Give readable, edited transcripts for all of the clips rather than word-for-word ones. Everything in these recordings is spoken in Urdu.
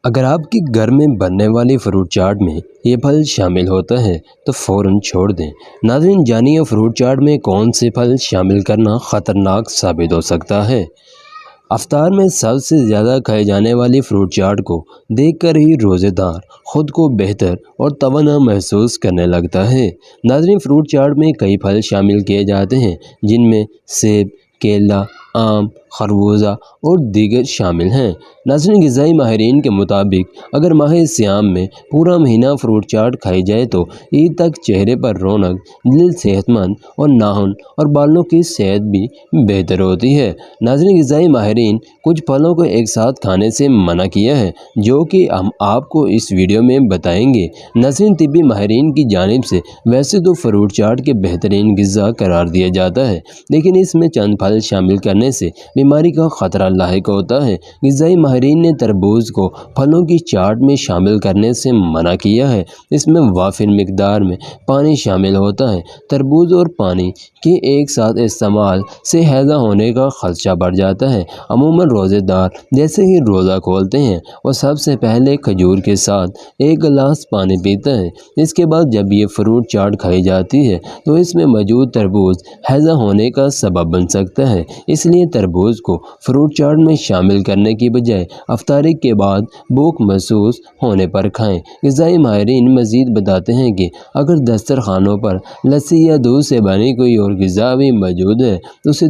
اگر آپ کے گھر میں بننے والی فروٹ چاٹ میں یہ پھل شامل ہوتا ہے تو فوراً چھوڑ دیں۔ ناظرین، جانیے فروٹ چاٹ میں کون سے پھل شامل کرنا خطرناک ثابت ہو سکتا ہے۔ افطار میں سب سے زیادہ کھائے جانے والی فروٹ چاٹ کو دیکھ کر ہی روزے دار خود کو بہتر اور توانا محسوس کرنے لگتا ہے۔ ناظرین، فروٹ چاٹ میں کئی پھل شامل کیے جاتے ہیں جن میں سیب، کیلا، آم، خربوزہ اور دیگر شامل ہیں۔ ناظرین، غذائی ماہرین کے مطابق اگر ماہ سیام میں پورا مہینہ فروٹ چاٹ کھائی جائے تو عید تک چہرے پر رونق، جلد صحت مند اور ناخن اور بالوں کی صحت بھی بہتر ہوتی ہے۔ ناظرین، غذائی ماہرین کچھ پھلوں کو ایک ساتھ کھانے سے منع کیا ہے جو کہ ہم آپ کو اس ویڈیو میں بتائیں گے۔ ناظرین، طبی ماہرین کی جانب سے ویسے تو فروٹ چاٹ کے بہترین غذا قرار دیا جاتا ہے، لیکن اس میں چند پھل شامل کرنے سے بیماری کا خطرہ لاحق ہوتا ہے۔ غذائی ماہرین نے تربوز کو پھلوں کی چاٹ میں شامل کرنے سے منع کیا ہے۔ اس میں وافر مقدار میں پانی شامل ہوتا ہے۔ تربوز اور پانی کے ایک ساتھ استعمال سے ہیضہ ہونے کا خدشہ بڑھ جاتا ہے۔ عموماً روزے دار جیسے ہی روزہ کھولتے ہیں وہ سب سے پہلے کھجور کے ساتھ ایک گلاس پانی پیتا ہے۔ اس کے بعد جب یہ فروٹ چاٹ کھائی جاتی ہے تو اس میں موجود تربوز ہیضہ ہونے کا سبب بن سکتا ہے، اس لیے تربوز کو فروٹ چاٹ میں شامل کرنے کی بجائے افطاری کے بعد بھوک محسوس ہونے پر کھائیں۔ غذائی ماہرین مزید بتاتے ہیں کہ اگر دسترخوانوں پر لسی یا دودھ سے بنی کوئی اور غذا بھی موجود ہے تو اس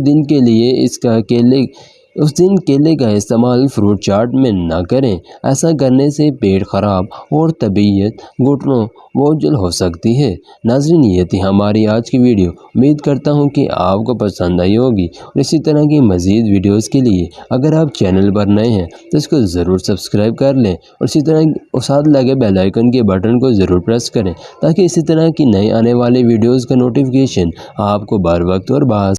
دن کیلے کا استعمال فروٹ چاٹ میں نہ کریں۔ ایسا کرنے سے پیٹ خراب اور طبیعت گھٹنوں بوجھل ہو سکتی ہے۔ ناظرین، یہ تھی ہماری آج کی ویڈیو۔ امید کرتا ہوں کہ آپ کو پسند آئی ہوگی، اور اسی طرح کی مزید ویڈیوز کے لیے اگر آپ چینل پر نئے ہیں تو اس کو ضرور سبسکرائب کر لیں، اور اسی طرح ساتھ لگے بیل آئیکن کے بٹن کو ضرور پریس کریں تاکہ اسی طرح کی نئے آنے والے ویڈیوز کا نوٹیفیکیشن آپ کو بر وقت اور